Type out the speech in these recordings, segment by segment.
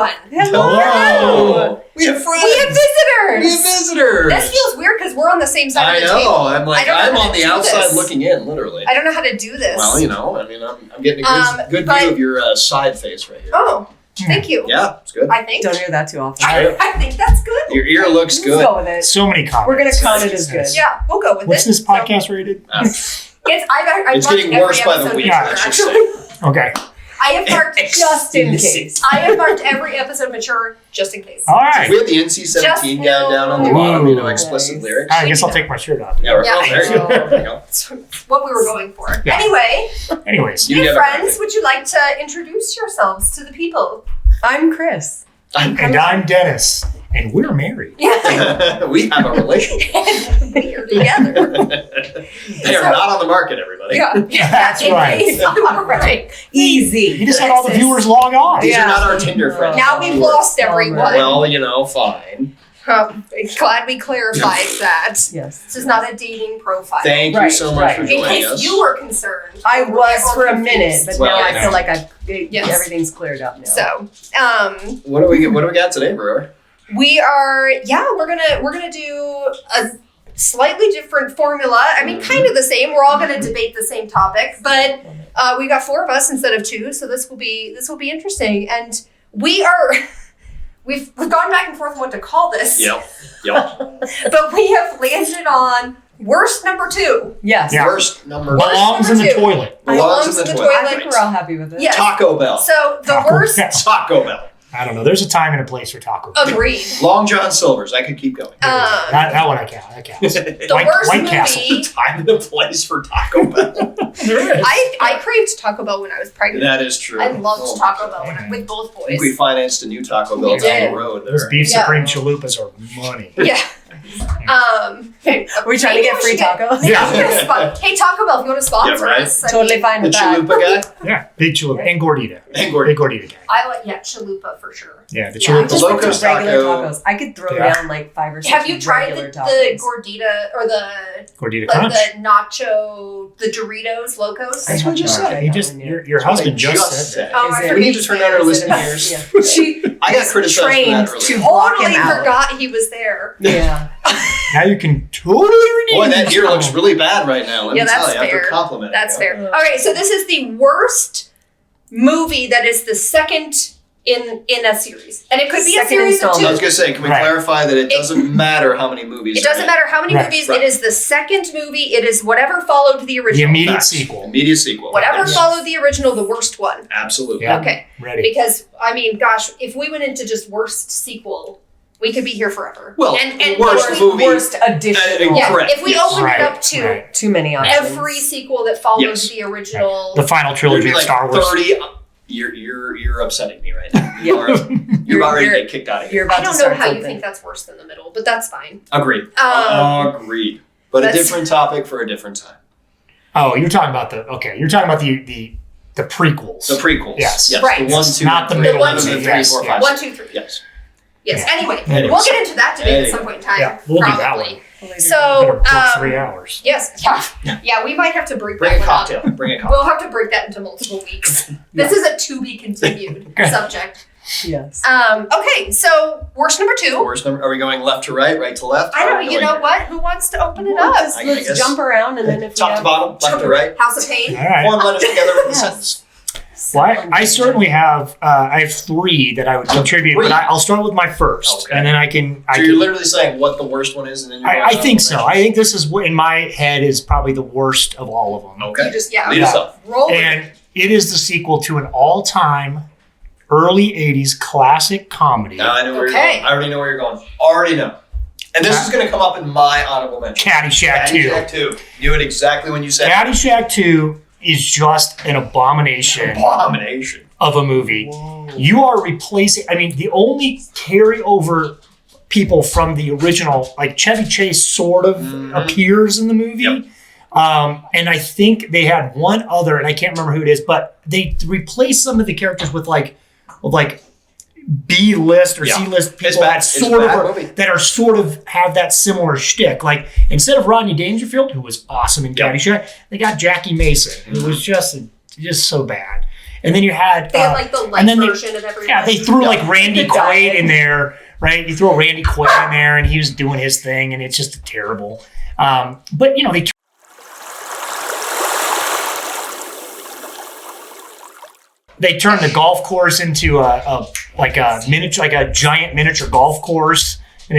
everyone. Hello. We have friends. We have visitors. We have visitors. This feels weird because we're on the same side I of the know. table. I'm like, I'm on the outside looking in, literally. I don't know how to do this. Well, you know, I mean, I'm getting a good view of your side face right here. Oh, thank you. Yeah, it's good. I think. Don't hear that too often. I think that's good. Your ear looks Let's good. go with it. So many comments. We're going to count it as good. Yeah, we'll go with What's it. this podcast rated? I've It's marked getting every worse by the episode week, mature, let's just actually. say. Okay. I have marked Just in case. I have marked every episode mature just in case. All right. We have the NC-17 Just guy down on the no. bottom, Ooh. explicit Nice. lyrics. I guess I'll take my shirt off. Yeah, we're Yeah. there you go. There you go. That's what we were going for. Yeah. Anyway, Anyways. You hey get it friends, right. would you like to introduce yourselves to the people? I'm Chris. And I'm Dennis. And we're married. Yeah. We have a relationship. We are together. They are not on the market, everybody. Yeah. That's In right. case- All right. Easy. You just had all the Texas. viewers log on. These Yeah. are not our Tinder friends. Now we've lost everyone. Well, you know, fine. Glad we clarified that. Yes. This is not a dating profile. Thank you Right, so much right. for In joining case us. you were concerned. I was or for a confused. minute, but Well, now I yeah. feel like Yes. everything's cleared up now. So, What do we got today, Brewer? we are, we're gonna do a slightly different formula. I mean, kind of the same. We're all gonna debate the same topic, but we got 4 of us instead of 2, so this will be interesting. And we've gone back and forth on what to call this. Yep. But we have landed on worst number 2. Yes. Yeah. Worst number Belongs in the Number two. toilet. Belongs in the toilet. I think we're all happy with it. Yes. Taco Bell. So the Taco worst. Bell. Taco Bell. I don't know. There's a time and a place for Taco Bell. Agreed. Long John Silver's. I could keep going. That one I count. That counts. The White- worst White movie. Castle. Time and the place for Taco Bell. There is. I craved Taco Bell when I was pregnant. That is true. I loved Oh, Taco Bell with both I think we boys. financed a new Taco We Bell down did. the road. Those There. beef Yeah. supreme chalupas are money. Yeah. Okay. Are we trying to get free tacos? Yeah. Hey, Taco Bell, if you want to sponsor Yeah, right. us. I Totally mean, fine The with that. chalupa guy. Yeah. Big chalupa. And gordita. And Big gordita guy. I like, chalupa for sure. Yeah. The Yeah. chalupa. Just Locos like the regular taco. tacos. I could throw Yeah. down like 5 or 6 Have you tried regular the tacos. gordita or the Gordita like crunch. the nacho, the Doritos Locos? That's what I just haven't said. tried You that just one yet. your husband just said that. Oh, Is I it- forget. We need to turn down our Is it listening in ears. here? Yeah. She I got criticized for trained that to earlier. block Totally him out. forgot he was there. Yeah. Now you can totally redeem Boy, that this ear now. looks really bad right now. Let Yeah, me tell that's you, after fair. complimenting That's you. fair. Okay, so this is the worst movie that is the second in a series, and it could be Second a series of installment. I two. was gonna say, can we Right. clarify that it doesn't matter how many movies? It doesn't are matter how many Right. movies. Right. It is the second movie. It is whatever followed the The original. immediate Facts. sequel. Immediate sequel. Whatever Yes. followed the original, the worst one. Absolutely. Yeah. Okay, Ready. because I mean, gosh, if we went into just worst sequel, we could be here forever. Well, and worst if movie. Worst additional. Yeah, Correct, if we yes. open Right, it up to right. Too many options. every sequel that follows Yes. the original, The final There'd trilogy be of like Star Wars. 30. You're upsetting me right now. Yeah. You've already You're- get kicked out of here. You're about I don't to know start how you something. think that's worse than the middle, but that's fine. Agreed. Agreed. But a that's- different topic for a different time. Oh, you're talking about the prequels. The prequels. Yes. Right. The 1, 2, Not the three, middle one, the two, 3, yes, 4, yes. 5, 1, 6. 2, 3. Yes. Yes. Yeah. Anyway, Anyways. we'll get into that debate at Anyway. some point in time. Yeah, we'll do that probably. one. So, Better book 3 hours. yes, yeah, we might have to break Bring that a one up. cocktail. Bring a cocktail. We'll have to break that into multiple weeks. This is a to be continued Okay. subject. Yes. Okay, so worst number 2. Worst number. Are we going left to right, right to left? I How are don't we know. You going know here? what? Who wants to open it Well, up? just I let's guess. jump around and then if Top we to bottom, left to right. House of Pain. All right. Form letters together with a sentence. Well, I certainly have. I have 3 that I would contribute, Three? but I'll start with my first, Okay. and then I can. So you're literally saying what the worst one is, and then you're I going think on so. mentions. I think this is what in my head is probably the worst of all of them. Okay. You just Lead us up. roll with it. And it is the sequel to an all-time early 80s classic comedy, Now I know where Okay. you're going. I already know where you're going. Already know. And this is going to come up in my honorable mention. Caddyshack 2. Caddyshack 2. Knew it exactly when you said Caddyshack 2 is just an abomination abomination. of a movie. You are replacing, I mean, the only carryover people from the original, like Chevy Chase sort of appears in the movie. Yep. And I think they had one other, and I can't remember who it is, but they replaced some of the characters with like B-list or Yeah. C-list It's people bad. that It's a sort bad of movie. that are sort of have that similar shtick. Like instead of Rodney Dangerfield, who was awesome in Yep. Caddyshack, they got Jackie Mason, who was just so bad. And then you had They had like the light and then version of everyone. yeah, they threw like Randy The Quaid diet. in there, right? You throw Randy Quaid in there, and he was doing his thing, and it's just terrible. But they turned the golf course into a miniature, like a giant miniature golf course, and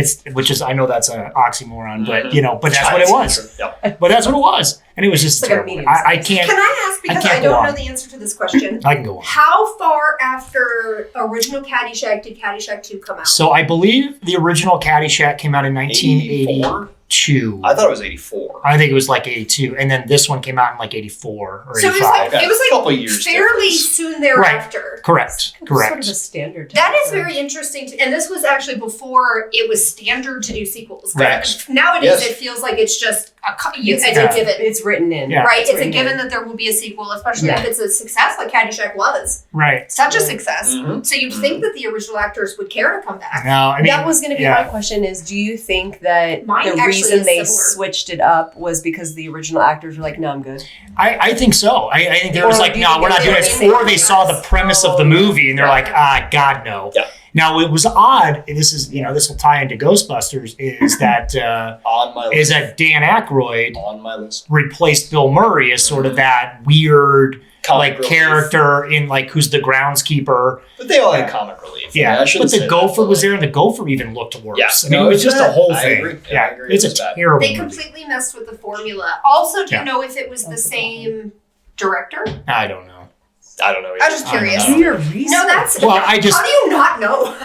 I know that's an oxymoron, but that's what it was. Yep. But that's what it was, and it was just It's like a terrible. medium I size. can't. Can I ask, because I I, can't go don't on. know the answer to this question, I can go on. how far after original Caddyshack did Caddyshack 2 come out? So I believe the original Caddyshack came out in 1982. I thought it was 84. I think it was like 82, and then this one came out in like 84 or So 85. it was a couple years fairly difference. soon thereafter. Correct. Sort of a standard. That is very interesting, and this was actually before it was standard to do sequels. Right. Nowadays, Yes. it feels like it's just it's It's a given. It's written in. Yeah. Right, it's a written given in. that there will be a sequel, especially Yeah. if it's a success like Caddyshack was. Right. Such a success. Mhm. So you'd think that the original actors would care to come back. No, I mean That was going to be yeah. my question: is do you think that Mine the actually reason is they similar. switched it up was because the original actors were like, "No, I'm good." I think so. I think there was Or like, do you no, think we're not they doing were this. the Or they saw the premise of the movie and they're like, God, no. Yeah. Now it was odd, and this is, this will tie into Ghostbusters, is that On my list. Dan Aykroyd On my list. replaced Bill Murray as sort of that weird Comic relief. character in like who's the groundskeeper. But they all had Yeah. comic relief. Yeah, I shouldn't but the say that, gopher but, was like, there, and the gopher even looked worse. Yeah. I mean, No, it was just a bad. whole I thing. agree. Yeah, Yeah, I agree. it's It a was bad. terrible They movie. completely messed with the formula. Also, do Yeah. you know if it was the same director? I don't know. I don't know. I was just curious. I don't Do your research. No, that's Well, I just- How do you not know?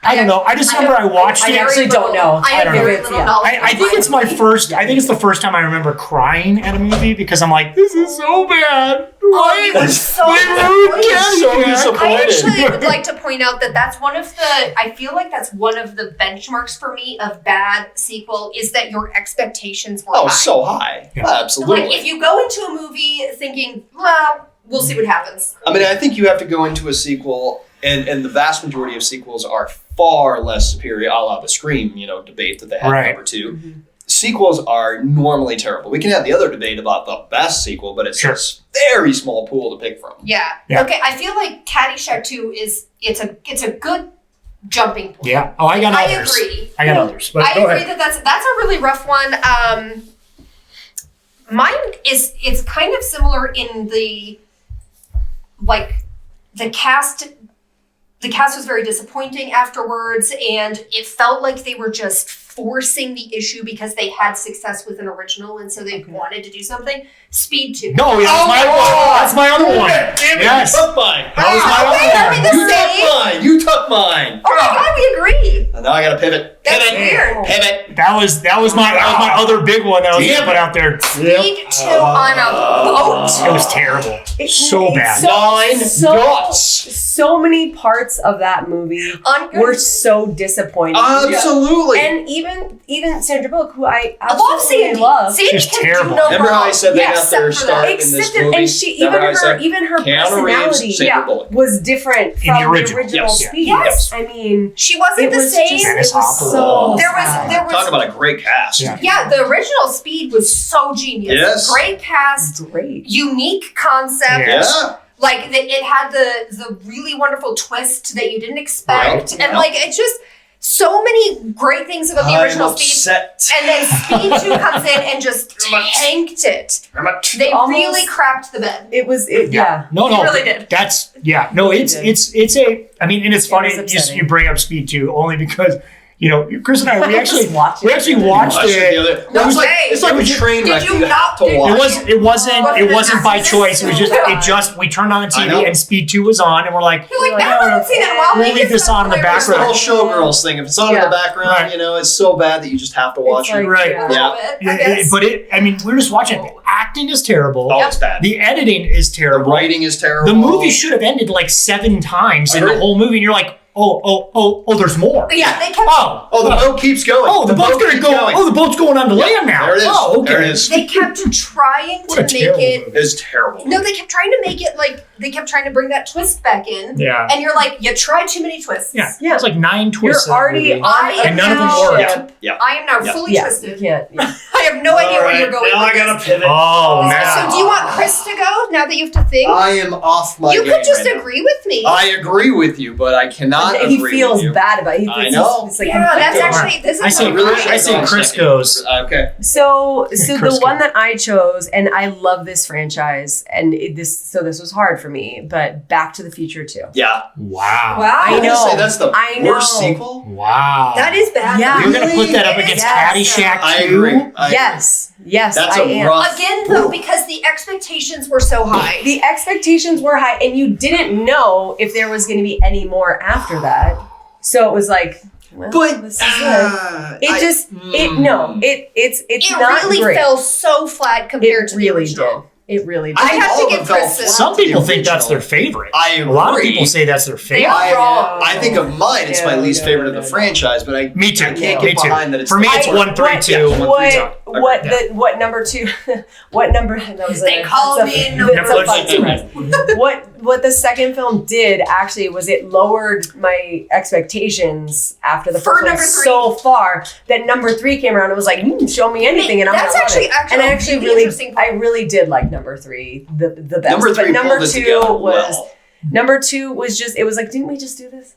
I don't know. I just remember I watched I it. actually don't know. I have don't know. very little knowledge. I think it's my first. I think it's the first time I remember crying at a movie because I'm like, this is so bad. Oh, you were so They ruined disappointed. So Candyman. I disappointed. actually would like to point out that that's one of the. I feel like that's one of the benchmarks for me of bad sequel is that your expectations were Oh, high. so high. Yeah. Absolutely. Like if you go into a movie thinking, well, we'll see what happens. I mean, I think you have to go into a sequel, and the vast majority of sequels are far less superior, a la the Scream, debate that they had Right. number 2. Sequels are normally terrible. We can have the other debate about the best sequel, but it's Sure. a very small pool to pick from. Yeah. Yeah. Okay. I feel like Caddyshack 2 it's a good jumping point. Yeah. Oh, I got I others. agree. I got others. But I go agree ahead. that that's a really rough one. Mine it's kind of similar in the cast. The cast was very disappointing afterwards, and it felt like they were just forcing the issue because they had success with an original, and so they wanted to do something. Speed 2. No, that's my other one. Yes. You took mine. That was my wait, other are we one. the You same? took mine. You took mine. Oh my god, we agree. And now I got to pivot. That's Pivot. weird. Pivot. That was my other big one that I was gonna put out there. Speed 2 on a boat. It was terrible. So bad. 9 dots. So many parts of that movie were so disappointing. Absolutely. And even Sandra Bullock, who I I love absolutely Sandy. love. Sandy She's can terrible. do no Remember how I wrong. said they Yes, got their except for that. start in this Except movie? and she Remember how I said even her Keanu Reeves, personality Sandra Bullock. was different In from the original. Yes. Speed. Yes. I mean, She wasn't it the was same. just Dennis it was Hopper. so There sad. was Talk about a great cast. Yeah. yeah, the original Speed was so genius. Yes. Great cast, great. unique concept. Yeah. Yeah. Like it had the really wonderful twist that you didn't expect, Right. and like it's just so many great things about the original I'm Speed. upset. And then Speed 2 comes in and just tanked it. They Almost- really crapped the bed. It was yeah. No, They no. really did. That's no. It's did. it's a. I mean, and it's funny was upsetting. you bring up Speed 2 only because Chris and I we actually watched it. watched Watched it the it. other- No it was like, way. it's like a Did you- train did wreck. you You have not- to did- watch. It wasn't by This is choice. It was just so it just we turned on the I know. TV and Speed 2 was on and we're like, You're like, Like, I haven't seen it in a while. we'll Maybe leave it's this not on in the hilarious. It's the whole background. showgirls thing. If it's on in Yeah. the background, Right. it's so bad that you just have to watch like, it. Right. A little Yeah. bit, I guess. but I mean, we're just watching it. The acting is terrible. Oh, it's bad. The editing is The terrible. writing is terrible. The movie should have ended like 7 times in the Agreed. whole movie, and you're like, oh, there's more. Yeah, they kept. Oh, the boat keeps going. Oh, the boat's boat gonna keeps go. going. Oh, the boat's going on to land now. There it is. Oh, okay. There it is. They kept trying What to a make terrible it. movie. It's terrible. No, they kept trying to make it like they kept trying to bring that twist back in, Yeah. and you're like, you tried too many twists. Yeah. Yeah. It's like 9 twists. You're already in that movie. on I am And none of them now- worked. Yeah. Yeah. I am now Yeah. fully Yeah, twisted. you can't. Yeah. have no idea where you're going. Now with I gotta this. pivot. Oh, man. So do you want Chris to go now that you have to think? I am off my You game could just right now. agree with me. I agree with you, but I cannot agree He feels with you. bad about it. I know. It's like, yeah, that's Go. actually this is I say really I say Chris goes. Okay. So Chris the one goes. that I chose, and I love this franchise, and this was hard for me, but Back to the Future 2. Yeah. Wow. Wow. I I know. say that's the I worst know. sequel. Wow. That is bad. Yeah. You're gonna put that up It is against bad. Caddyshack 2? I agree. Yes, That's I a am. rough. Again, though, because the expectations were so high. The expectations were high, and you didn't know if there was going to be any more after that. So it was like, well, But this is it. It's It not really great. fell so flat compared It to the really original. did. It really did. I think have all to of give them fell Chris this. flat. Some people think original. that's their favorite. I agree. A lot of people say that's their They favorite. are wrong. I think of mine. It's my No, least no, favorite no, of the no. franchise, but I Me too. I can't Me get too. behind that. It's For me, it's the- 1, 3, 2. What number 2? What number? That was They a, call that's me a, number that's a fun two. surprise. What the second film did actually was it lowered my expectations after the For first one number 3. so far that number 3 came around and was like, show me anything, and I'm That's gonna love actually- it. actually and I a actually really really, interesting I really did like number 3 the best. Number 3 but number pulled it 2 together was well. number 2 was just it was like, didn't we just do this?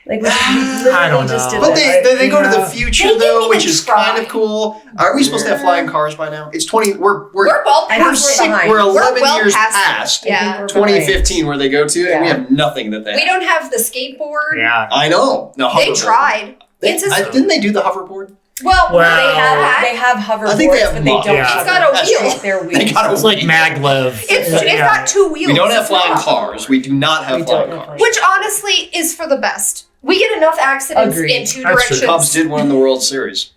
Like we I literally don't just know. did But that, they right? go to the Yeah. future They didn't though, even which is try. kind of cool. Are we supposed to have flying cars by now? It's 20. We're We're well I think past we're it. behind. we're 11 well years past it. past. Yeah. We're 2015 where they go to, and we Yeah. have nothing that they We have. don't have the skateboard. Yeah. I know. No, They hoverboard. tried. It's a, Didn't they do the hoverboard? well, Well, They have hoverboards, I think they have but they mod- don't. Yeah. have It's got a That's wheel. just their They wheels. got a It's like wheel. maglev. it's Yeah. got 2 wheels. We don't have It's flying not. cars. We do not have We flying don't have cars. Which honestly is for the best. We get enough accidents Agreed. in 2 That's true. directions. Cubs did win the World Series.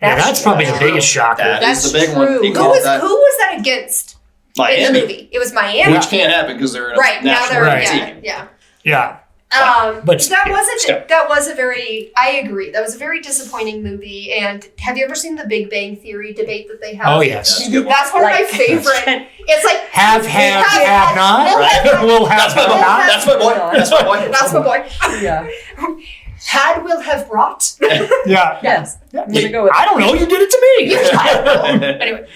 Yeah, that's probably the true. biggest shocker. That That's is the big true. one. He Who called was that that against in the Miami, movie? It was Miami. which can't happen because they're in a Right now national they're Right. yeah, team. yeah. Yeah. But that yeah, wasn't still. that was a very I agree. That was a very disappointing movie. And have you ever seen the Big Bang Theory debate that they have? Oh, yes. That's a good one. That's one of my Like- favorite. It's like Have not. Right. We'll have, That's my boy. not. That's my boy. That's my boy. that's my boy. Yeah. Had will have brought. Yeah. Yes. Yeah. I'm gonna go with I don't know. You did it to me. Anyway,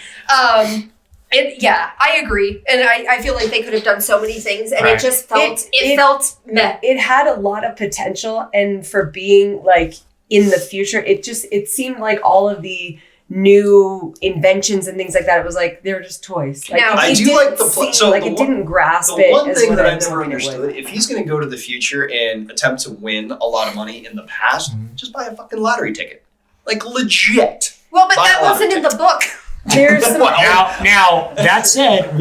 I agree, and I feel like they could have done so many things, and Right. it just felt It- felt meh. It had a lot of potential, and for being like in the future, it seemed like all of the new inventions and things like that. It was like they were just toys. Like, Now, it I do didn't like the seem so like the it one- didn't grasp The it. one as thing what that I I was never hoping it would. understood, if he's going to go to the future and attempt to win a lot of money in the past, just buy a fucking lottery ticket. Like, legit. Well, but Buy that a lot wasn't of in the book. There's some. Well, Now, that said,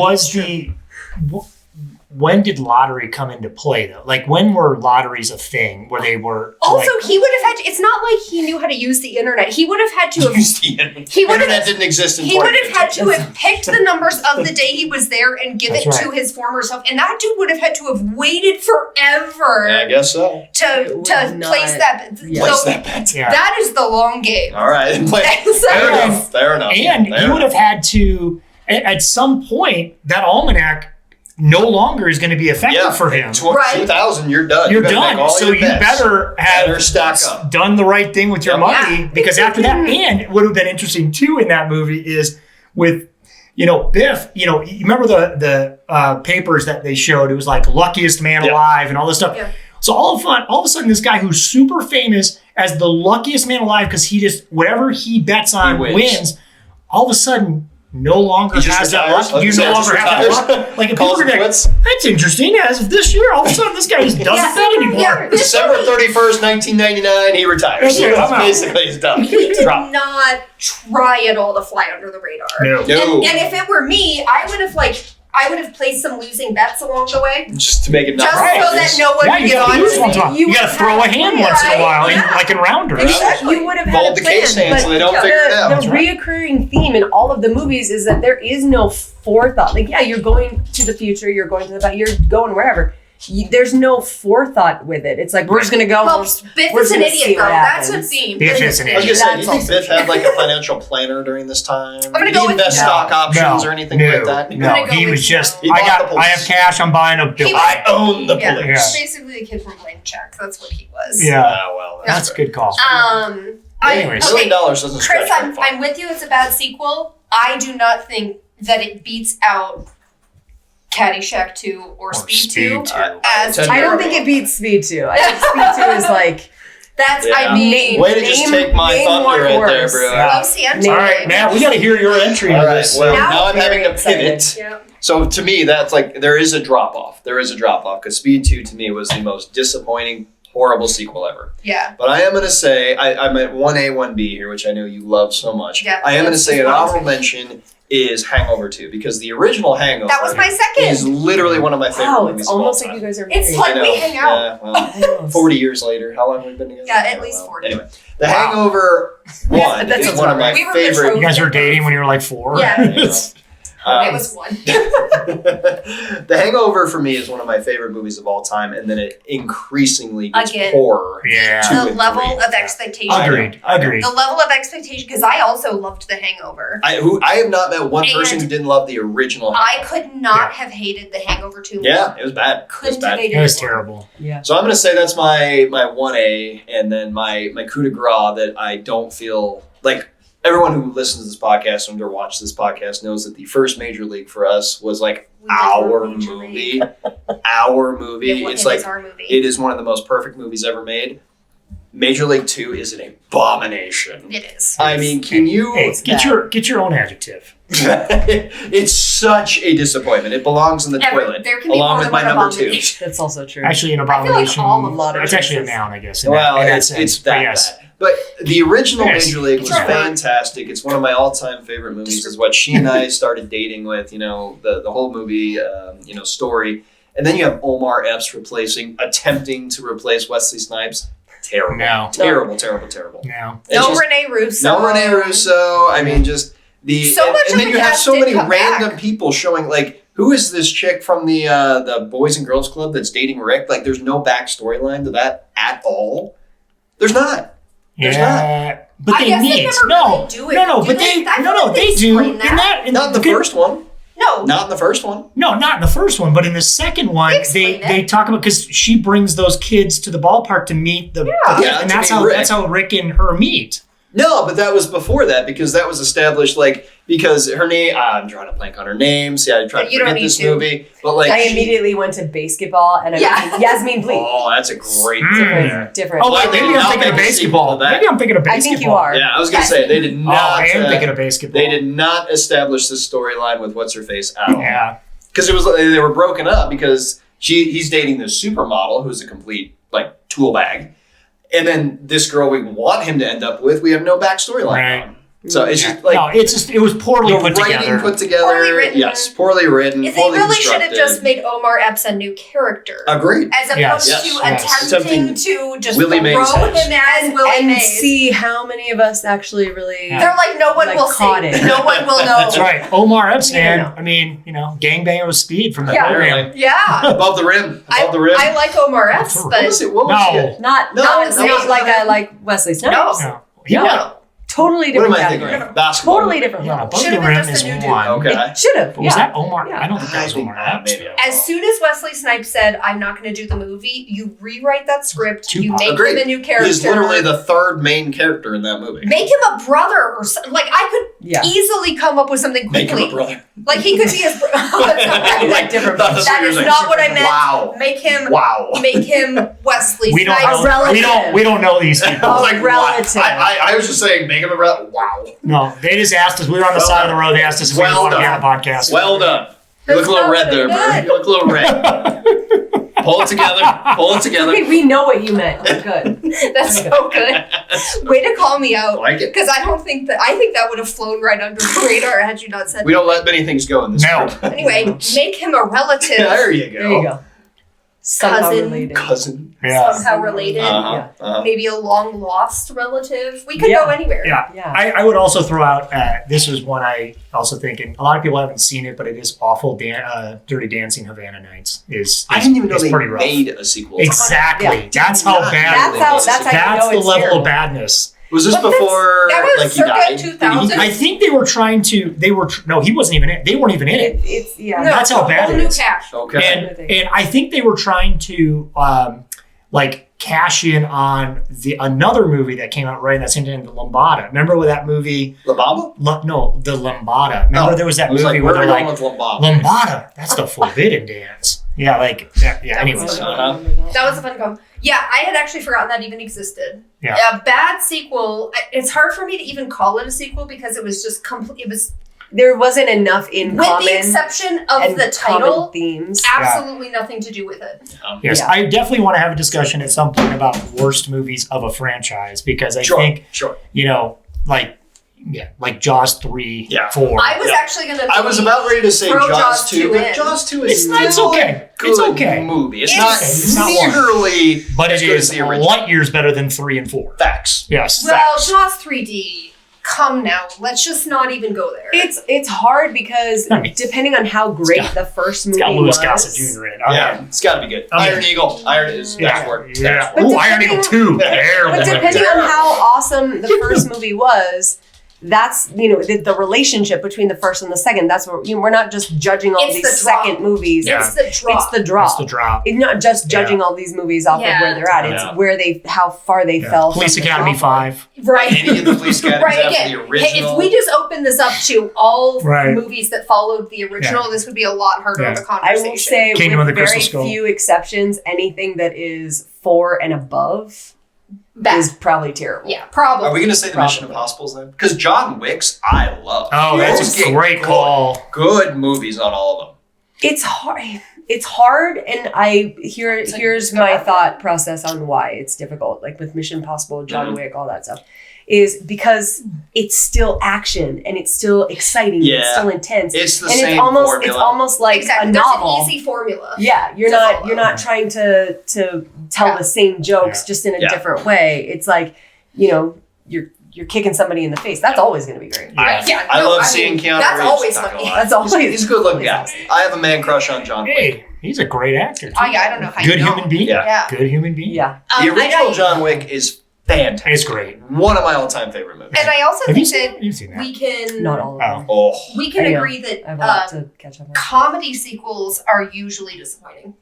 when did lottery come into play though? Like when were lotteries a thing? Where they were Also, like, he would have had to. It's not like he knew how to use the internet. He would have had to have. use the internet. He would Internet have. didn't exist in He would have had 2015. to have picked the numbers of the day he was there and give That's it right. to his former self, and that dude would have had to have waited forever I guess so. to It would not- place that. Yeah. Place So that bet. yeah. that is the long game. All right. So- Fair enough. Fair enough. And Fair you would enough. have had to at some point that almanac no longer is going to be effective for him. Right. 2000, you're done. You're You better make done. all So your you bets. better have Better stack up. done the right thing with your Yeah. money Yeah. because after that, and what would have been interesting too in that movie is with Biff. You remember the papers that they showed? It was like luckiest man Yeah. alive and all this stuff. Yeah. So all of a sudden, this guy who's super famous as the luckiest man alive because he just whatever he bets on He wins. wins. All of a sudden. No longer He just has that retires. luck. You no longer have that luck. Like if people Calls are it like, quits. that's interesting. As of this year, all of a sudden this guy just doesn't Yeah. bet anymore. Yeah. December 31st, 1999, he retires. That's it, I'm out. Basically, he's done. He did Drop. not try at all to fly under the radar. No. No. And if it were me, I would have placed some losing bets along the way, Just to make it not just Right. so that no one Yeah, would you get got on to lose to once in a me. while. You got to throw a hand once in a while, Right. Yeah. like in rounders. Exactly. You would have had Fold a the plan, case in but so they don't Yeah. figure it out. the reoccurring theme in all of the movies is that there is no forethought. Like, yeah, you're going to the future, you're going to the you're going wherever. There's no forethought with it. It's like we're just gonna go. Well, Biff we're is an gonna see idiot, though. what That's a happens. theme. Biff is an I was gonna say, do you That's think also Biff had like a financial planner during this time? gonna Did go he with invest no. stock options or anything like that? No, gonna go he with was just. no. He bought the I have police. cash. I'm buying a He building. was- I own the Yeah, police. basically the kid from Blank Check. That's what he was. Yeah, Ah, well, that's a good call. Anyways. $1 million doesn't Chris, stretch very far. I'm with you. It's a bad sequel. I do not think that it beats out Caddyshack 2 or Speed 2. As I don't think it beats Speed 2. I think Speed 2 is like That's, Yeah. I mean, Way to just take my name thunder one right there, worse. bro. Yeah. love Santa. All right, Matt, we got to hear your entry All to right, this. well, Now now I'm very having to excited. pivot. Yeah. So to me, that's like, there is a drop off. There is a drop off because Speed 2 to me was the most disappointing, horrible sequel ever. Yeah. But I am going to say, I'm at 1A, 1B here, which I know you love so much. Yeah, I am going to that's say just an one honorable too. mention is Hangover 2 because the original Hangover That was my is second. literally one of my favorite wow, movies it's of all almost time. like you guys are It's married. like I know. we hang out. Yeah, well, I know. 40 years later. How long have we been together? Yeah, at Oh, least well. 40. Anyway, The Wow. Hangover 1 that's is one of my We were favorite. betrothed. You guys were dating when you were like 4? Yeah. Um, It was one. The Hangover for me is one of my favorite movies of all time, and then it increasingly gets Again. poorer. Yeah. two The and level three. of expectation. Agreed. Agreed. The level of expectation, because I also loved The Hangover. I have not met one person And who didn't love the original. I could not Yeah. have hated The Hangover 2 more. Yeah, it was bad. It was Couldn't have bad. hated It was more. terrible. Yeah. So I'm going to say that's my 1A, and then my coup de grace that I don't feel like everyone who listens to this podcast or watches this podcast knows that the first Major League for us was like We went to our a Major movie. Our movie. It It's is like our movie. it is one of the most perfect movies ever made. Major League 2 is an abomination. It is. I mean, can you? Hey, get your own adjective. It's such a disappointment. It belongs in the toilet, There can be along more with than my one number 2. abomination. That's also true. Actually, an I feel like abomination. all of modern It's actually a cases. noun, I guess. in Well, that it's sense. that But yes. bad. But the original Yes. Major League was It's all right. fantastic. It's one of my all-time favorite movies. Is what she and I started dating with. The whole movie, story. And then you have Omar Epps attempting to replace Wesley Snipes. Terrible. No. Terrible. No. It's No just- Rene Russo. No Rene Russo. I mean, just the So much and of then the you have cast so did many come random back. people showing like who is this chick from the Boys and Girls Club that's dating Rick? Like, there's no back storyline to that at all. There's not. There's Yeah. But I they guess they need never no, really do it. no, Do but they? I feel no, like they they do. explain that. Not in the first one. No. Not in the first one. No, not in the first one, but in the second one, They they explain it. talk about because she brings those kids to the ballpark to meet the Yeah, and to that's meet how Rick. that's how Rick and her meet. No, but that was before that because that was established because her name. I'm drawing a blank on her name. See, I tried to You don't forget need this to. movie, but like I she- immediately went to basketball and I Yeah. went Yasmin Bleak. Oh, that's a great Mm. Different. Oh, wait, Well, they maybe did I'm not thinking of make a sequel basketball. to that. Maybe I'm thinking of I basketball. think you are. Yeah, I was gonna say they did Oh, not. I am thinking of basketball. They did not establish this storyline with what's her face at all. Yeah. Because they were broken up because he's dating this supermodel who's a complete tool bag, and then this girl we want him to end up with, we have no back storyline Right. on. So it's just no, it was poorly the put writing together. put together. Poorly written. Yes, poorly written. If they poorly really should have constructed. just made Omar Epps a new character. Agreed. As opposed Yes. to Yes. attempting to just Willie throw Mays him heads. as Willie and Mays. see how many of us actually really. Yeah. They're like, no one Like, will caught see. it. No one will know. That's right. Omar Epps, Yeah. man. I mean, gangbanger with speed from the Yeah. program. Yeah. Above the rim. Above the rim. I like Omar Epps, What what but was it? What was No. it? Not No, not, no, not no. like I like Wesley Snipes. no. No. Yeah. No. Totally What different am I category. thinking of? Basketball. Totally different. Yeah, level. above Should've the been rim just is a new dude. one. Okay. Should have. But was that Omar? Yeah. I don't think that was I think Omar that Epps. maybe. As soon as Wesley Snipes said, I'm not going to do the movie, you rewrite that script, you Tupac. make Agreed. him a new character. He's literally the third main character in that movie. Make him a brother or something. Like, I could Yeah. easily come up with something Make him a quickly. brother. Like, he could be his brother. Like different. That's That what is you're not what I saying. meant. Wow. Make him Wow. Wesley We don't Snipes. A know. relative. We don't know these people. I was like, relative. wow. I was just saying, make him a brother. Wow. No, they just asked us. We were on the Well side of done. the road. They asked us if we Well wanted to be on done. a podcast. Well done. You look a little red there, bro. Good. You look a little red. Pull it together. Pull it together. Okay, we know what you meant. We're good. That's so good. Way to call me out. Like it. Because I think that would have flown right under the radar had you not said We don't let many things go in this No. group. Anyway, make him a relative. There you go. There you go. Somehow Cousin. related. Cousin. Yeah. Somehow related. Uh-huh. Uh-huh. Maybe a long lost relative. We could Yeah. go anywhere. Yeah. Yeah. I would also throw out, this was one I also think, and a lot of people haven't seen it, but it is awful. Dirty Dancing Havana Nights is I didn't even know is they pretty rough. made a sequel. Exactly. Yeah. That's how Not bad really. it is. That's how you That's know the it's level terrible. of badness. Was this But that's- before that was like he circa died? 2000. I think they were trying to. No, he wasn't even in it. They weren't even in it. It's yeah. No, That's how it's a bad whole it new is. cast. Okay. And I think they were trying to cash in on another movie that came out right in that same time, The Lambada. Remember with that movie? La Bamba? No, The Lambada. Remember there was that movie where they're like, Lambada, that's the forbidden dance. Yeah, like, anyways. That was a fun film. Yeah, I had actually forgotten that even existed. Yeah. A bad sequel. It's hard for me to even call it a sequel because it was just complete. It was There wasn't enough in with common. the exception of and the common title. themes. Absolutely nothing to do with it. Yes, Yeah. I definitely want to have a discussion at some point about worst movies of a franchise because I think, like Jaws 3, 4. I was actually going to. I was about ready to say throw Jaws 2, but in. Jaws 2 is It's okay. good It's okay. movie. It's It's not not nearly But as it good as is the original. light years better than 3 and 4. Facts. Yes. Well, facts. Jaws 3D. Come now. Let's just not even go there. It's hard because I mean, depending on how great got- the first It's movie got Louis was. Gossett Jr. in it. Yeah, it's got to be good. Okay. Iron Eagle. Iron is that's word. Yeah. But Oh, Iron Eagle 2. But Terrible. depending on how awesome the first movie was, that's the relationship between the first and the second. That's where we're not just judging all It's these the drop. second movies. Yeah. It's the drop. It's the drop. That's the drop. It's not just judging all these movies off of where they're at. It's Yeah. where how far they fell. Police from the Academy top. 5. Right. Any of the Police Academies Right, after again. the Hey, original. if we just open this up to all Right. movies that followed the original, this would be a lot harder of a I conversation. will say, Kingdom of with the Crystal very Skull. few exceptions, anything that is 4 and above Bad. is probably terrible. Yeah, probably. Are we going to say the Mission Impossibles then? Because John Wick's, I love. Oh, that's Those a get great call. Good movies on all of them. It's hard. It's hard, and here's my thought process on why it's difficult. Like with Mission Impossible, John Wick, all that stuff, is because it's still action and it's still exciting. Yeah. It's still intense. It's the and same it's almost formula. like exactly. a There's novel. an easy formula. Yeah, you're to not follow. trying to tell the same jokes just in a different way. It's like you're kicking somebody in the face. That's always going to be great. I love seeing Keanu That's Reeves. always not gonna funny. lie. That's always He's a good looking guy. awesome. I have a man crush on John Wick. Hey, he's a great actor. Oh, yeah, I don't know how Good you know. human being. Yeah. Good human being. Yeah. The original I- John Wick is fantastic. It's great. One of my all-time favorite movies. And I also Have you think seen, that you've seen that? we can Not all of them. Oh, we can I know. agree I have a lot that to catch up on. comedy sequels are usually disappointing.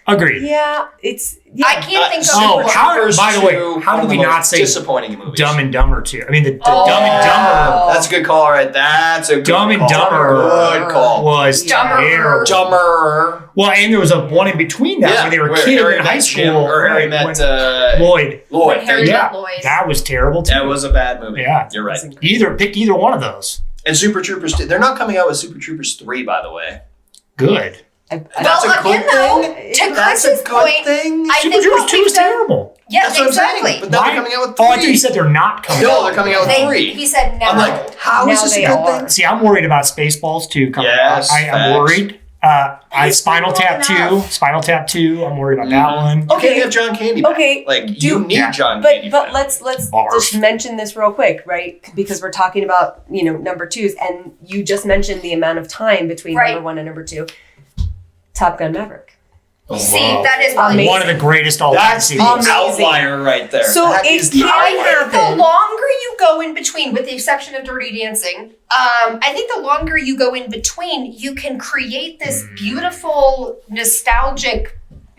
Agreed. Yeah, it's I can't think of Oh, one. how- Troopers by the way, 2, how one did of the we not most say disappointing movies? Dumb and Dumber 2. I mean, the Oh. Dumb and Dumber That's a good call, right? That's a good Dumb and call. Dumber Good call. was Dumber. terrible. Dumber. Well, and there was a one in between that where they were kids Harry in high met school. Jim, or Harry right, met when- Lloyd. Lloyd. When Harry There you met go. Lloyd. That was terrible too. That was a bad movie. Yeah. You're right. Pick either one of those. And Super Troopers 2. They're not coming out with Super Troopers 3, by the way. Good. That's Well, a good again, though, thing. to That's a Chris's good point, thing. I Super think Troopers what 2 we've is done- terrible. Yes, That's what I'm exactly. saying. But now they're coming out with 3. Oh, I thought you said they're not coming No, out. they're coming out with 3. He said now. I'm like, how Now is this a they good are. thing? See, I'm worried about Spaceballs 2 coming Yes, out. I am facts. worried. Spinal Tap 2. Spinal Tap 2. I'm worried about that one. Okay, you have John Candy back. Okay, Like, you need Yeah. John Candy But back. let's Barf. just mention this real quick, right? Because we're talking about number 2s, and you just mentioned the amount of time between Right. number 1 and number 2. Top Gun Maverick. See, Whoa. that is Amazing. One of the greatest all-time That's the sequels. Amazing. outlier right there. So That it is the can I outlier. think the happen. longer you go in between, with the exception of Dirty Dancing, I think the longer you go in between, you can create this beautiful, nostalgic,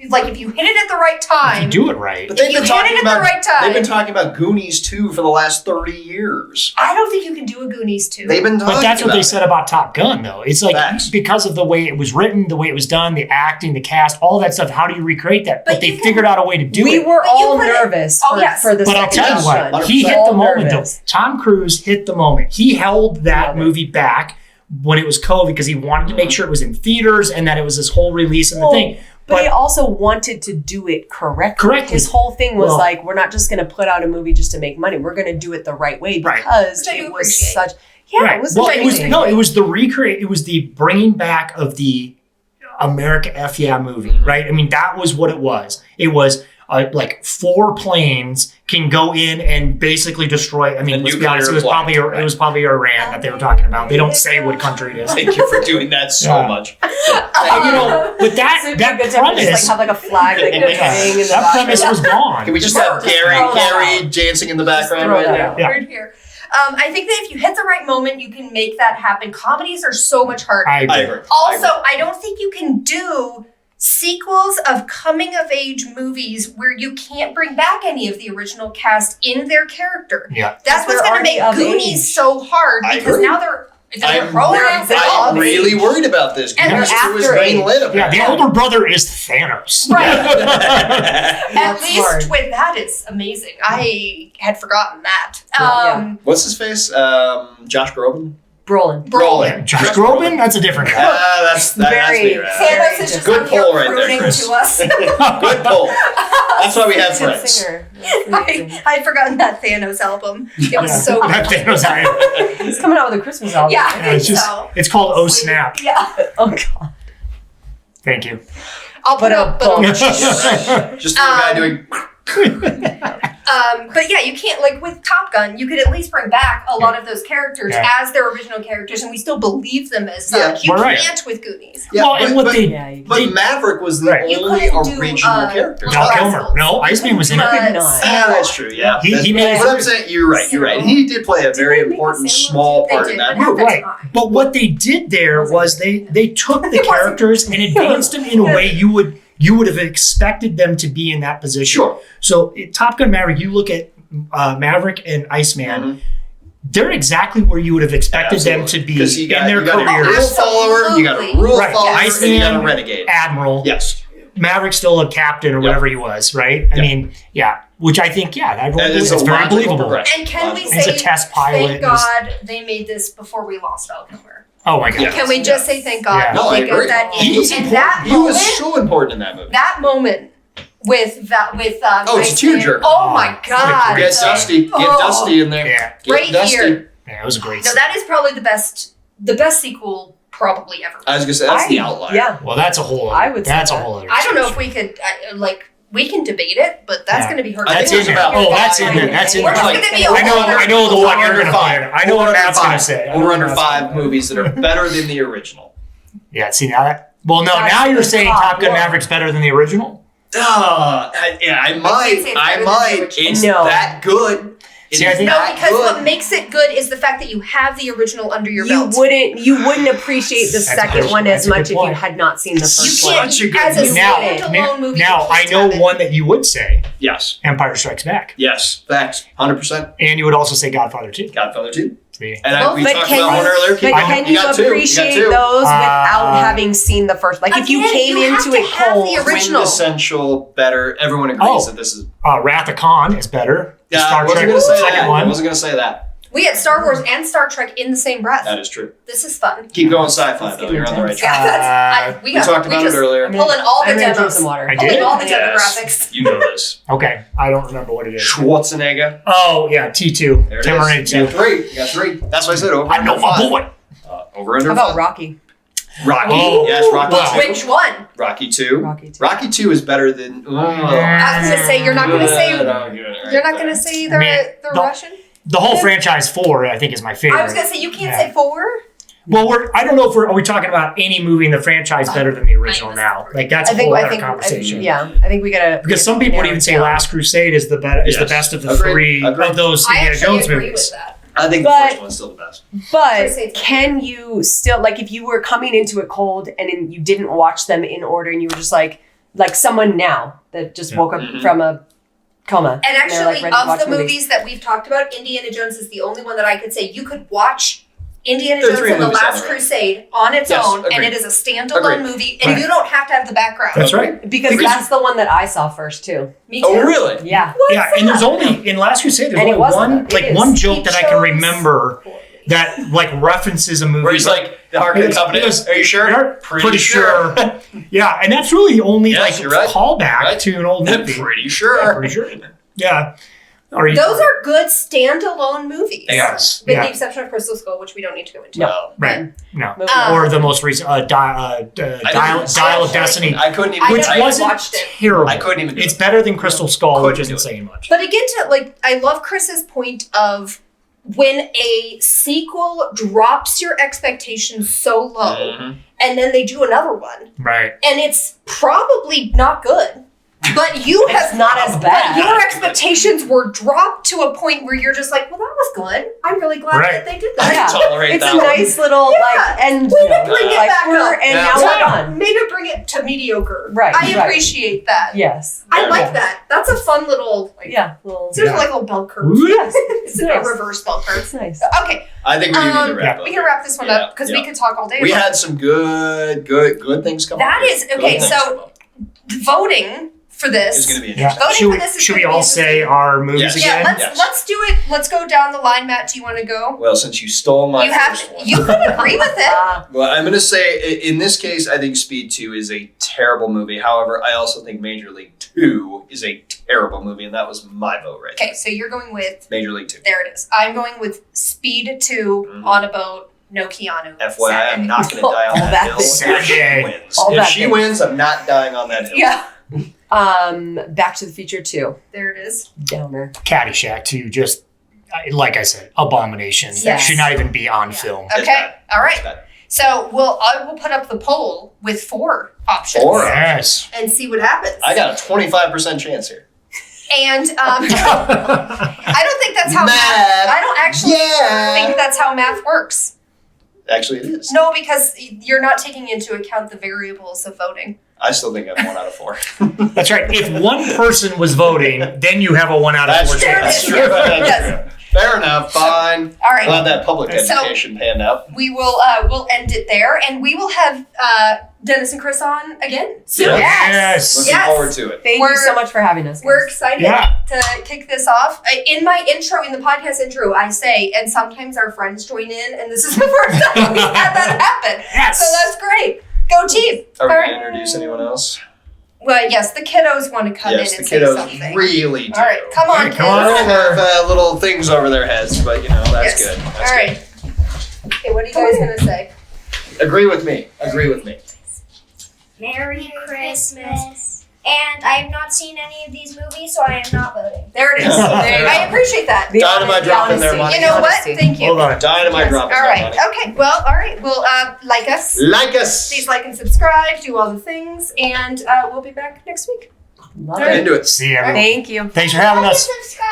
like if you hit it at the right If you time. do it right. But they've If been you talking hit it at the about right time- they've been talking about Goonies 2 for the last 30 years. I don't think you can do a Goonies too. They've been talking But that's what about they it. said about Top Gun, though. It's like Facts. because of the way it was written, the way it was done, the acting, the cast, all that stuff. How do you recreate that? But But they you can- figured out a way to do We it. were But you all put it- nervous Oh, yes. for the But I'll second tell you one. what, he hit All the moment nervous. though. Tom Cruise hit the moment. He held that Love it. movie back when it was COVID because he wanted to make sure it was in theaters and that it was this whole release and the thing. But he also wanted to do it correctly. Correctly. His whole thing was Well- like, we're not just going to put out a movie just to make money. We're going to do it the right way Right. because Which I do it was appreciate. such. Yeah, Right. it was Well, the right it was thing. no, it was the recreate. It was the bringing back of the America F Yeah movie, right? I mean, that was what it was. It was like 4 planes can go in and basically destroy. I mean, A let's be honest, nuclear plant, it was probably Iran that they were talking about. They don't say what country it is. Thank you for doing that so Yeah. much. But that Super that good time to just premise, like have like a flag like Yeah. hang in the that premise was background. gone. Can we just Just have throw Gary that out. dancing in the background throw right that now? out. Yeah. Right here. I think that if you hit the right moment, you can make that happen. Comedies are so much harder. I agree. I agree. Also, I don't think you can do sequels of coming of age movies where you can't bring back any of the original cast in their character. Yeah. That's what's going to make Goonies so hard I because agree. now they're growing up. I'm really worried about this. And Goonies they're 2 is after green lit. Yeah, the older brother is Thanos. Right. At That's least hard. with that is amazing. I had forgotten that. Yeah. What's his face? Josh Groban? Brolin. Josh Groban? That's a different guy. That's me. Very- Right? Thanos is just Good out here pull right there, crooning Chris. to us. Good pull. That's why we have Good friends. singer. That's amazing. I had forgotten that Thanos album. It was so That good. Thanos guy. He's coming out with a Christmas album. Yeah, I Yeah, think it's just so. it's called Oh Snap. Yeah. Oh God. Thank you. I'll put up. Just the guy doing. But yeah, you can't, like with Top Gun, you could at least bring back a lot of those characters Yeah. as their original characters, and we still believe them as Yeah, such. You we're right. can't with Goonies. Yeah, Well, and what they Yeah, you But they- Maverick was the Right. You only couldn't do, original character. Little Val Kilmer. Rascals. No, Iceman was in it. could not. Ah, that's true. Yeah, He made But I'm saying you're right. You're right. He did play a very they make important the same small one too? part They in did, that but movie. Right. But what they did there was they took the characters and advanced them in a way you would have expected them to be in that position. Sure. So Top Gun Maverick, you look at Maverick and Iceman, they're exactly where you would have expected them to be Because in you got their a rule careers. follower, you got a rule Right. follower, Iceman, and you got a renegade. Admiral. Yes. Maverick's still a captain or whatever he was, right? I Yeah. mean, yeah. Which I think, And it's it's a very logical believable. progression. And can we He's say, a test pilot. thank and he's- God they made this before we lost Val Kilmer? Oh my God. Yeah. Can we just say thank God? Yeah. No, I because agree. that He was and that He was moment, so important in that movie. that moment with Oh, it's a Iceman- tearjerker. Oh my God! Get Dusty. Get Oh. Dusty in there. Yeah. Get Right Dusty. here. Yeah, it was a great No, scene. that is probably the best sequel probably ever. I was gonna say that's the outlier. Yeah. Well, that's a whole other. I would say That's a that. whole other. I don't know if we could we can debate it, but that's Yeah. going to be hard. I to think That's in it's there. about Oh, that's in there. That's in We're there. just going to be a I know the one you're gonna five. find. I know what Matt's gonna say. I know Over what under Matt's 5 gonna say. movies that are better than the original. Yeah, see now that. Well, no, That's now you're the saying top Top Gun one. Maverick's better than the original. I might. say it's better than the original. It's No. that good. It See, I is think- No, that because good. what makes it good is the fact that you have the original under your You belt. wouldn't appreciate the That's a second good- one that's as a good much if you point. had not seen the You first can't, one. Such a good as a movie. standalone movie. now you I can't know have it. one that you would say Yes. Empire Strikes Back, Yes. Facts. 100%. and you would also say Godfather 2. Godfather 2. See? And Well, we But talked can about one you, earlier. but can you got two. appreciate you got two. those without having seen the first? Like if you Again, came you have into to it have cold, the original. Quintessential better. Everyone agrees Oh. that this is. Wrath of Khan is better. The Yeah, I Star wasn't Trek going to say second that. I one. wasn't going to say that. We had Star Wars and Star Trek in the same breath. That is true. This is fun. Keep going sci-fi Let's though. get You're on the right intense. track. Yeah, that's, We talked about it just earlier. Pulling all the I'm gonna drink demos. some water. I Pulling did? all the Yes. demographics. You know this. Okay, I don't remember what it is. Schwarzenegger. Oh yeah, T2. There it Tamarind is. You 2. got 3. You got 3. That's why I said over. I know under my 5. boy. Over under how about 5. Rocky? Rocky. Oh. Yes, Rocky Wow. 2. Which one? Rocky 2. Rocky 2. Rocky 2 is better than. I was gonna say you're not gonna say you're not You're gonna say the I mean, the the- Russian. The whole franchise 4, I think, is my favorite. I was gonna say you can't Yeah. say 4. Well, I don't know if are we talking about any movie in the franchise better than the original now? Like that's a whole other conversation. I think we gotta. Because some people would even say Last Crusade is the Yes. best of the Agreed. 3 Agreed. of those I Indiana actually Jones agree movies. with that. I think the But- first one's still the best. But Crusade. can you still like if you were coming into it cold and you didn't watch them in order and you were just like someone now that just woke up Mhm. from a coma And they're, actually, like, ready to of watch the movies that we've talked about, Indiana Jones is the only one that I could say you could watch Indiana There are Jones 3 and the movies on Last the right. Crusade on its Yes, own, and agreed. it is a standalone Agreed. movie, and Right. you don't have to have the background. That's right. because that's the one that I saw first too. Me too. Oh, really? Yeah. Yeah, and there's only in Last Crusade there's And it only wasn't. It is. one joke that I can chose- remember that like references a movie. Where he's like, the Ark of the Covenant. Are you sure? You're pretty sure. Yeah, and that's really the only Yes, you're right. callback Right. to an old I'm movie. pretty Yeah, sure. pretty sure. Yeah. Or you- Those are good standalone movies. Yes. With Yeah. the exception of Crystal Skull, which we don't need to go into. No. right. No. Moving Um, Or the most recent Dial of Destiny, I couldn't even. which I wasn't watched it. terrible. I couldn't even do It's it. better than Crystal Skull, Couldn't which isn't do it. saying much. But again, I love Chris's point of when a sequel drops your expectations so low, Mhm. and then they do another one, Right. and it's probably not good. But you It's have not as But bad. your expectations were dropped to a point where you're just like, well, that was was good. I'm really glad Right. that they did I that. can tolerate It's that a one. nice little Yeah. end. Way to bring it like back we're, up. and Yeah. now we're done. Maybe bring it to mediocre. Right, I right. appreciate that. Yes. I Yeah. like that. That's a fun little. Like, Yeah. Well, It's just Yeah. like a little bell curve. yes. It's a nice. reverse bell curve. It's nice. Okay, I think we do need to wrap up. we can wrap this one Yeah, up because we yeah. could talk all day. We about had some good things coming. That up. is- Good okay, things so coming up. voting for this. It's going to be Yeah. interesting. Voting Should for we, this is should we gonna be all say interesting. our movies Yes. Yeah, again? let's do it. Let's go down the line, Matt. Do you want to go? Well, since you stole my You have first one. you can agree with it. Well, I'm going to say, in this case, I think Speed 2 is a terrible movie. However, I also think Major League 2 is a terrible movie, and that was my vote right Okay, so you're going with there. Major League 2. there it is. I'm going with Speed 2 Mhm. on a boat. No Keanu. FYI, I'm not going to die on All that that hill thing. if she Sad wins. All If that she thing. wins, I'm not dying on that hill. Yeah, Back to the Future 2. there it is. Downer. Caddyshack too. Just like I said, abomination. Yes. Should not even be on Yeah. film. It's Okay, bad. all It's right. bad. So I will put up the poll with 4 options 4. Yes. and see what happens. I got a 25% chance here. And I don't think that's how math. Math. I don't actually Yeah. think that's how math works. Actually, it is. No, because you're not taking into account the variables of voting. I still think I'm 1 out of 4. That's right. If one person was voting, then you have a 1 out of 4 That's true. There it chance. is. That's true. That's Yes. true. Fair enough. Fine. All right. Glad that public So- education panned out. We will we'll end it there, and we will have Dennis and Chris on again soon. Yeah. Yes. Looking Yes. forward to it. Thank you We're- so much for having us. We're guys. excited Yeah. to kick this off. In my intro, in the podcast intro, I say, and sometimes our friends join in, and this is the first time we've had that happen. Yes. So that's great. Go team. Are we All going right. to introduce anyone else? Well, yes, the kiddos want to come Yes, in the and say kiddos something. really do. All right, come on, All right, kids. come on They over. have little things over their heads, but that's Yes. good. All That's right. Okay, what are you guys going to say? good. Agree with me. Agree with me. Merry Christmas. And I have not seen any of these movies, so I am not voting. There it is. There you I go. appreciate that. The Dynamite honesty- dropping their honesty. money. You know what? Honesty. Thank you. Hold on. Dynamite dropping All their right. money. Okay. Well, all right. Well, like us. Like us. Please like and subscribe. Do all the things, and we'll be back next week. Love Get it. into it. See you, everyone. Thank you. Thanks for having Like and us. subscribe.